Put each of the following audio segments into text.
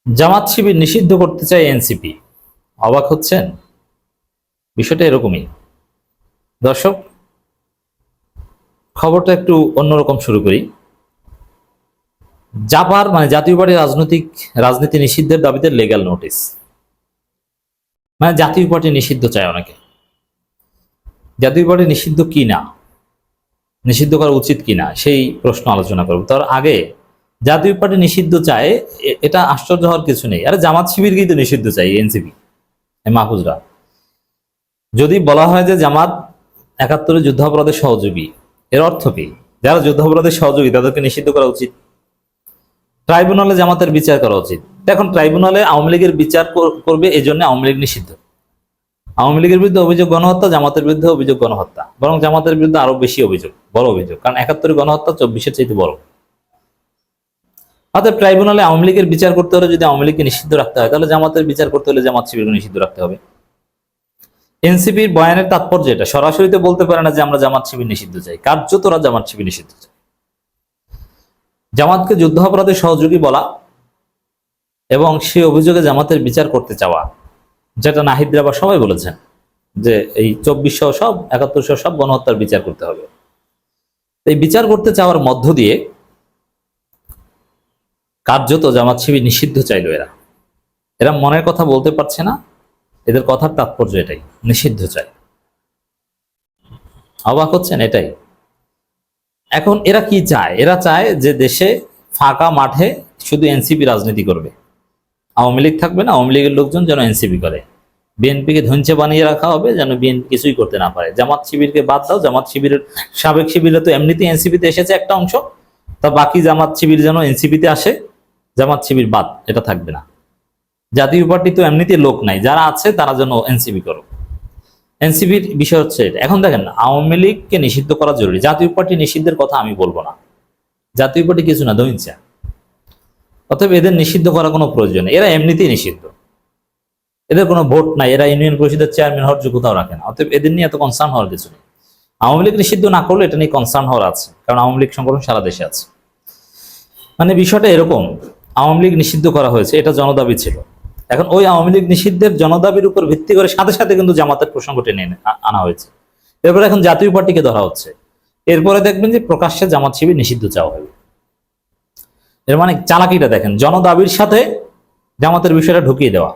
জামাত শিবির নিষিদ্ধ করতে চায় এনসিপি। অবাক হচ্ছেন? বিষয়টা এরকমই। দর্শক, খবরটা একটু অন্যরকম শুরু করি। জাপার মানে জাতীয় পার্টির রাজনীতি নিষিদ্ধের দাবিতে লিগ্যাল নোটিশ। মানে জাতীয় পার্টি নিষিদ্ধ চায় অনেকে। জাতীয় পার্টি নিষিদ্ধ কি না, নিষিদ্ধ করা উচিত কিনা সেই প্রশ্ন আলোচনা করব। তার আগে জাতীয় পার্টি নিষিদ্ধ চায়, এটা আশ্চর্য হওয়ার কিছু নেই। আরে জামাত শিবির কিন্তু নিষিদ্ধ চাই, এনসিপি মাহফুজরা। যদি বলা হয় যে জামাত ৭১ যুদ্ধাপরাধের সহযোগী, এর অর্থ কি? যারা যুদ্ধাপরাধের সহযোগী তাদেরকে নিষিদ্ধ করা উচিত। ট্রাইব্যুনালে জামাতের বিচার করা উচিত। এখন ট্রাইব্যুনালে আওয়ামী লীগের বিচার করবে, এই জন্য আওয়ামী লীগ নিষিদ্ধ। আওয়ামী লীগের বিরুদ্ধে অভিযোগ গণহত্যা, জামাতের বিরুদ্ধে অভিযোগ গণহত্যা, বরং জামাতের বিরুদ্ধে আরো বেশি অভিযোগ, বড় অভিযোগ, কারণ ৭১ গণহত্যা ২৪-এর চাইতে বড়। অর্থাৎ ট্রাইব্যুনালে আওয়ামী লীগের বিচার করতে হলে যদি আওয়ামী লীগকে নিষিদ্ধ রাখতে হয়, তাহলে জামাতের বিচার করতে হলে জামাত শিবিরকে নিষিদ্ধ রাখতে হবে। এনসিপির বয়ানের তাৎপর্য এটা, সরাসরি তো বলতে পারে না যে আমরা জামাত শিবির নিষিদ্ধ চাই, কার্যত ওরা জামাত শিবির নিষিদ্ধ চাই। জামাতকে যুদ্ধাপরাধের সহযোগী বলা এবং সে অভিযোগে জামাতের বিচার করতে চাওয়া, যেটা নাহিদরা বা সবাই বলেছেন যে এই ২৪ সব ৭১ সব গণহত্যার বিচার করতে হবে। এই বিচার করতে চাওয়ার মধ্য দিয়ে কার্যত জামাত শিবির নিষিদ্ধ চাইল। এরা মনের কথা বলতে পারছে না, এদের কথার তাৎপর্য এটাই, নিষিদ্ধ চাই। অবাক হচ্ছেন? এটাই। এখন এরা কি চায়? এরা চায় যে দেশে ফাঁকা মাঠে শুধু এনসিপি রাজনীতি করবে, আওয়ামী লীগ থাকবে না, আওয়ামী লীগের লোকজন যেন এনসিপি করে, বিএনপিকে ধঞ্চে বানিয়ে রাখা হবে যেন বিএনপি কিছুই করতে না পারে। জামাত শিবিরকে বাদ দাও, জামাত শিবিরের সাবেক শিবিরে তো এমনিতেই এনসিপিতে এসেছে একটা অংশ, তা বাকি জামাত শিবির যেন এনসিপিতে আসে, জামাত শিবির বাদ, এটা থাকবে না। জাতীয় পার্টি তো এমনিতে লোক নাই, যারা আছে তারা যেন এনসিপি করো। এনসিপির বিষয় হচ্ছে এটা। এখন দেখেন, আওয়ামী লীগকে নিষিদ্ধ করা জরুরি, জাতীয় পার্টি নিষিদ্ধের কথা আমি বলবো না। জাতীয় পার্টি কিছু না, দইঞ্চা। অতএব এদের নিষিদ্ধ করার কোনো প্রয়োজন নেই, এরা এমনিতেই নিষিদ্ধ, এদের কোনো ভোট নাই, এরা ইউনিয়ন পরিষদের চেয়ারম্যান হওয়ার যোগ্যতাও রাখে না। অতএব এদের নিয়ে এত কনসার্ন হওয়ার কিছু নেই। আওয়ামী লীগ নিষিদ্ধ না করলে এটা নিয়ে কনসার্ন হওয়ার আছে, কারণ আওয়ামী লীগ সংগঠন সারা দেশে আছে। মানে বিষয়টা এরকম, আওয়ামী লীগ নিষিদ্ধ করা হয়েছে, এটা জনদাবি ছিল। এখন ওই আওয়ামী লীগ নিষিদ্ধের জনদাবির উপর ভিত্তি করে সাথে সাথে কিন্তু জামাতের প্রসঙ্গ টেনে আনা হয়েছে। এরপরে এখন জাতীয় পার্টিকে ধরা হচ্ছে, এরপরে দেখবেন যে প্রকাশ্যে জামাত শিবির নিষিদ্ধ চাওয়া হবে। এর মানে চালাকিটা দেখেন, জনদাবির সাথে জামাতের বিষয়টা ঢুকিয়ে দেওয়া।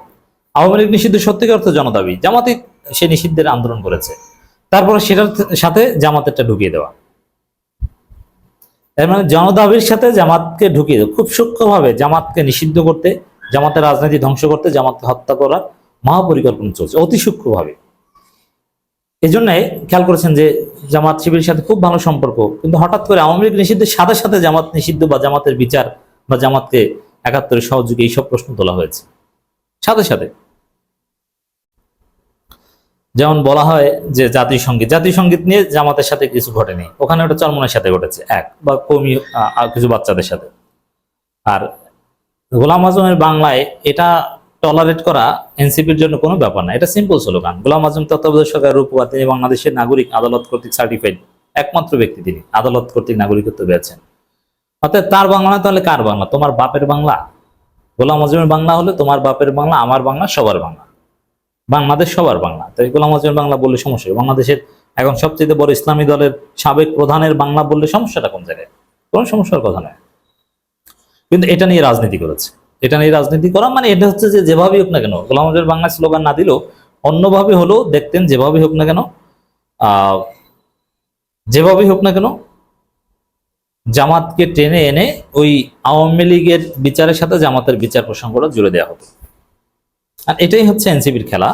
আওয়ামী লীগ নিষিদ্ধ সত্যিকার অর্থে জনদাবি, জামাতই সে নিষিদ্ধের আন্দোলন করেছে, তারপরে সেটার সাথে জামাতেরটা ঢুকিয়ে দেওয়া। এর মানে জনদাবির সাথে জামাতকে ঢুকিয়ে দেওয়া, খুব সূক্ষ্মভাবে জামাতকে নিষিদ্ধ করতে, জামাতের রাজনীতি ধ্বংস করতে, জামাতকে হত্যা করার মহাপরিকল্পনা চলছে অতি সূক্ষ্মভাবে। এই জন্য খেয়াল করেছেন যে জামাত শিবিরের সাথে খুব ভালো সম্পর্ক, কিন্তু হঠাৎ করে আওয়ামী লীগ নিষিদ্ধের সাথে সাথে জামাত নিষিদ্ধ বা জামাতের বিচার বা জামাতকে ৭১ সহযোগী এইসব প্রশ্ন তোলা হয়েছে সাথে সাথে। যেমন বলা হয় যে জাতীয় সঙ্গীত নিয়ে জামাতের সাথে কিছু ঘটেনি, ওখানে ওটা চরমনের সাথে ঘটেছে, এক বা কৌমি কিছু বাচ্চাদের সাথে। আর গোলাম আজমের বাংলায় এটা টলারেট করা এনসিপির জন্য কোনো ব্যাপার না, এটা সিম্পল স্লোগান। গোলাম আজম তত্ত্বাবধায়ক সরকারের উপহার, তিনি বাংলাদেশের নাগরিক, আদালত কর্তৃক সার্টিফাইড একমাত্র ব্যক্তি, তিনি আদালত কর্তৃক নাগরিকত্ব পেয়েছেন। অর্থাৎ তার বাংলা না, তাহলে কার বাংলা? তোমার বাপের বাংলা। গোলাম আজমের বাংলা হলে তোমার বাপের বাংলা, আমার বাংলা, সবার বাংলা, বাংলাদেশ সবার বাংলা। তাই গোলাম আজমের বাংলা বললে সমস্যা? বাংলাদেশের এখন সবচেয়ে বড় ইসলামী দলের সাবেক প্রধানের বাংলা বললে সমস্যাটা কোন জায়গায়? কোন সমস্যার কথা নয়। কিন্তু এটা নিয়ে রাজনীতি করেছে, এটা নিয়ে রাজনীতি করা মানে এটা হচ্ছে যে যেভাবেই হোক না কেন, গোলাম আজমের বাংলা স্লোগান না দিলেও অন্যভাবে হলেও দেখতেন, যেভাবেই হোক না কেন যেভাবেই হোক না কেন জামাতকে টেনে এনে ওই আওয়ামী লীগের বিচারের সাথে জামাতের বিচার প্রসঙ্গটা জুড়ে দেওয়া হতো। আর এটাই হচ্ছে এনসিপির খেলা,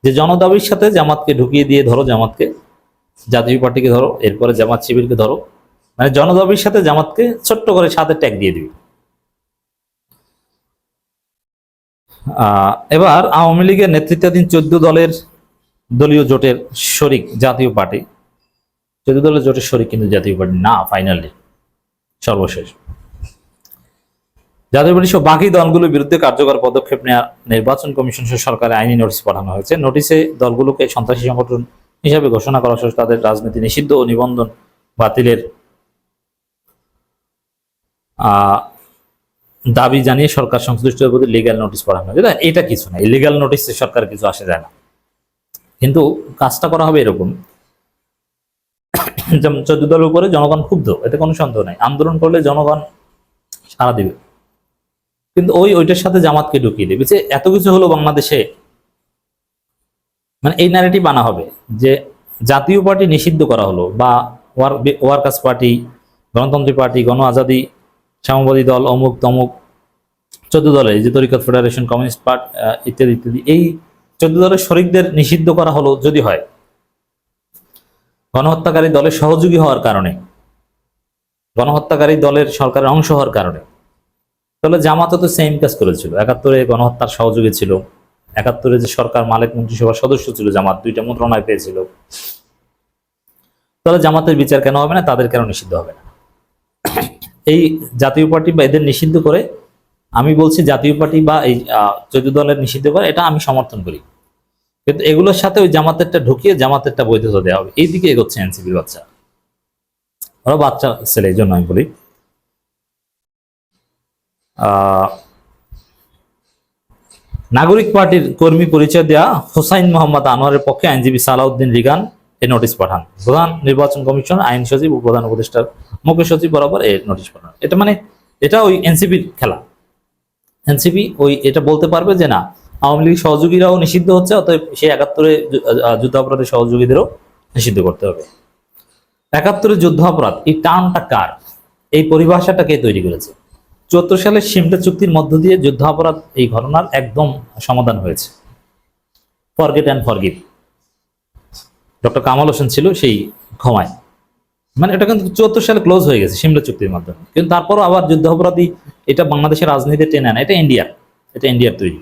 যে জনদাবির সাথে জামাতকে ঢুকিয়ে দিয়ে ধরো, জামাতকে, জাতীয় পার্টিকে ধরো, এরপরে জামাত শিবিরকে ধরো, মানে জনদাবির সাথে জামাতকে ছোট্ট করে সাথে ট্যাগ দিয়ে দিবি। এবার আওয়ামী লীগের নেতৃত্বাধীন 14 দলের দলীয় জোটের শরিক জাতীয় পার্টি, 14 দলের জোটের শরিক কিন্তু জাতীয় পার্টি না। ফাইনালি সর্বশেষ জাতীয় পার্টি সহ বাকি দলগুলোর বিরুদ্ধে কার্যকর পদক্ষেপ নেওয়া নির্বাচন কমিশন সহ সরকারের আইনি নোটিশ পাঠানো হয়েছে। নোটিশে দলগুলোকে সন্ত্রাসী সংগঠন হিসাবে ঘোষণা করা সহ তাদের রাজনীতি নিষিদ্ধ ও নিবন্ধন বাতিলের দাবি জানিয়ে সরকার সংশ্লিষ্টদের প্রতি লিগ্যাল নোটিশ পাঠানো, যেটা এটা কিছু না, ইলিগাল নোটিশে সরকার কিছু আসে যায় না। কিন্তু কাজটা করা হবে এরকম, যেমন 14 দলের উপরে জনগণ ক্ষুব্ধ, এতে কোনো সন্দেহ নাই, আন্দোলন করলে জনগণ সাড়া দিবে, কিন্তু ওইটার সাথে জামাতকে ঢুকিয়ে দেবে যে এত কিছু হলো বাংলাদেশে, মানে এই ন্যারেটিভ আনা হবে যে জাতীয় পার্টি নিষিদ্ধ করা হলো, বা ওয়ার্কার্স পার্টি, গণতন্ত্রী পার্টি, গণ আজাদি, সাম্যবাদী দল, অমুক তমুক, 14 দলের যে তরিকত ফেডারেশন, কমিউনিস্ট পার্টি ইত্যাদি ইত্যাদি, এই 14 দলের শরিকদের নিষিদ্ধ করা হলো যদি হয় গণহত্যাকারী দলের সহযোগী হওয়ার কারণে, গণহত্যাকারী দলের সরকারের অংশ হওয়ার কারণে, তাহলে জামাতও তো সেম কাজ করেছিল, 71-এ গণহত্যার সহযোগী ছিল, 71-এ যে সরকার মালিক মন্ত্রিসভার সদস্য ছিল জামাত, 2টা মন্ত্রণালয় পেয়েছিল, তাহলে জামাতের বিচার কেন হবে না, তাদের কেন নিষিদ্ধ হবে না? এই জাতীয় পার্টি বা এদের নিষিদ্ধ করে, আমি বলছি জাতীয় পার্টি বা এই 14 দলের নিষিদ্ধ করে, এটা আমি সমর্থন করি, কিন্তু এগুলোর সাথে ওই জামাতেরটা ঢুকিয়ে জামাতেরটা বৈধতা দেওয়া হবে, এইদিকে এগোচ্ছে এনসিপির বাচ্চা, ওরা বাচ্চা ছেলে, এই জন্য আমি বলি। নাগরিক পার্টির কর্মী পরিচয় দেওয়া হোসাইন মোহাম্মদ আনোয়ারের পক্ষে আইনজীবী সালাউদ্দিন রিগান এই নোটিশ পাঠান, প্রধান নির্বাচন কমিশন, আইন সচিব ও প্রধান উপদেষ্টার মুখ্য সচিব বরাবর এই নোটিশ পাঠান। এটা মানে এটা ওই এনসিপির খেলা, এনসিপি ওই এটা বলতে পারবে যে না, আওয়ামী লীগ সহযোগীরাও নিষিদ্ধ হচ্ছে, অতএব সেই 71-এ যুদ্ধাপরাধের সহযোগীদেরও নিষিদ্ধ করতে হবে। 71-এর যুদ্ধাপরাধ, এই টার্মটা কার, এই পরিভাষাটা কে তৈরি করেছে? 74 সালের সিমলা চুক্তির মধ্য দিয়ে যুদ্ধাপরাধ এই ঘটনার একদম সমাধান হয়েছে, forget and forgive. Doctor Kamal Hossain ছিল সেই ক্ষমায়, মানে এটা কিন্তু 74 সালে ক্লোজ হয়ে গেছে সিমলা চুক্তির মাধ্যমে, কিন্তু তারপরও আবার যুদ্ধাপরাধী এটা বাংলাদেশের রাজনীতিতে টেনে আনা, এটা ইন্ডিয়ার তৈরি,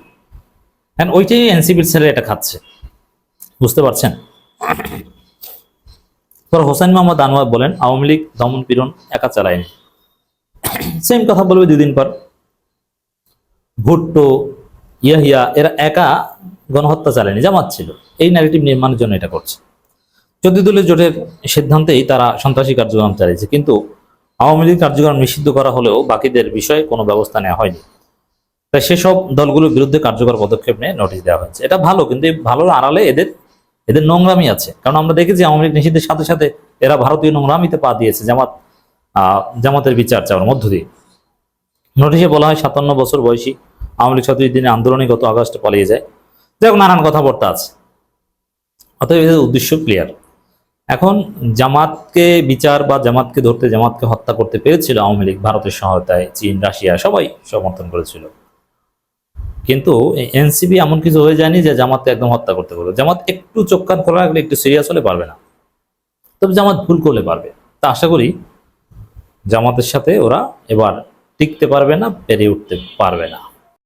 কারণ ওইটাই এনসিপির ছেলে এটা খাচ্ছে, বুঝতে পারছেন? পর হোসেন মোহাম্মদ আনোয়ার বলেন, আওয়ামী লীগ দমন পীড়ন একা চালায়নি। সেম কথা বলবে 2 দিন পর, ভুট্টো, ইয়াহিয়া এরা একা গণহত্যা চালায়নি, জামাত ছিল, এই ন্যারেটিভ নির্মাণের জন্য এটা করছে। 14 দলীয় জোটের সিদ্ধান্তেই তারা সন্ত্রাসী কার্যক্রম চালিয়েছে, কিন্তু আওয়ামী লীগ কার্যক্রম নিষিদ্ধ করা হলেও বাকিদের বিষয়ে কোনো ব্যবস্থা নেওয়া হয়নি, তাই সেসব দলগুলোর বিরুদ্ধে কার্যকর পদক্ষেপ নিয়ে নোটিশ দেওয়া হয়েছে। এটা ভালো, কিন্তু এই ভালোর আড়ালে এদের নোংরামি আছে, কারণ আমরা দেখেছি আওয়ামী লীগ নিষিদ্ধের সাথে সাথে এরা ভারতীয় নোংরামিতে পা দিয়েছে, জামাতের বিচার চাওয়ার মধ্য দিয়ে। নোটিশে বলা হয় 57 বছর বয়সী আওয়ামী লীগ 37 দিনে আন্দোলনে গত আগস্টে পালিয়ে যায়, যেমন নানান কথাবার্তা আছে, অতএব এদের উদ্দেশ্য ক্লিয়ার। এখন জামাতকে বিচার বা জামাতকে ধরতে, জামাতকে হত্যা করতে পেরেছিল আওয়ামী লীগ ভারতের সহায়তায়, চীন, রাশিয়া সবাই সমর্থন করেছিল, কিন্তু এনসিপি এমন কিছু হয়ে যায়নি যে জামাতকে একদম হত্যা করতে পারবে। জামাত একটু চোখ কান খোলা রাখলে, একটু সিরিয়াস হলে পারবে না, তবে জামাত ভুল করলে পারবে। তা আশা করি জামাতের সাথে ওরা এবার টিকতে পারবে না, পেরে উঠতে পারবে না।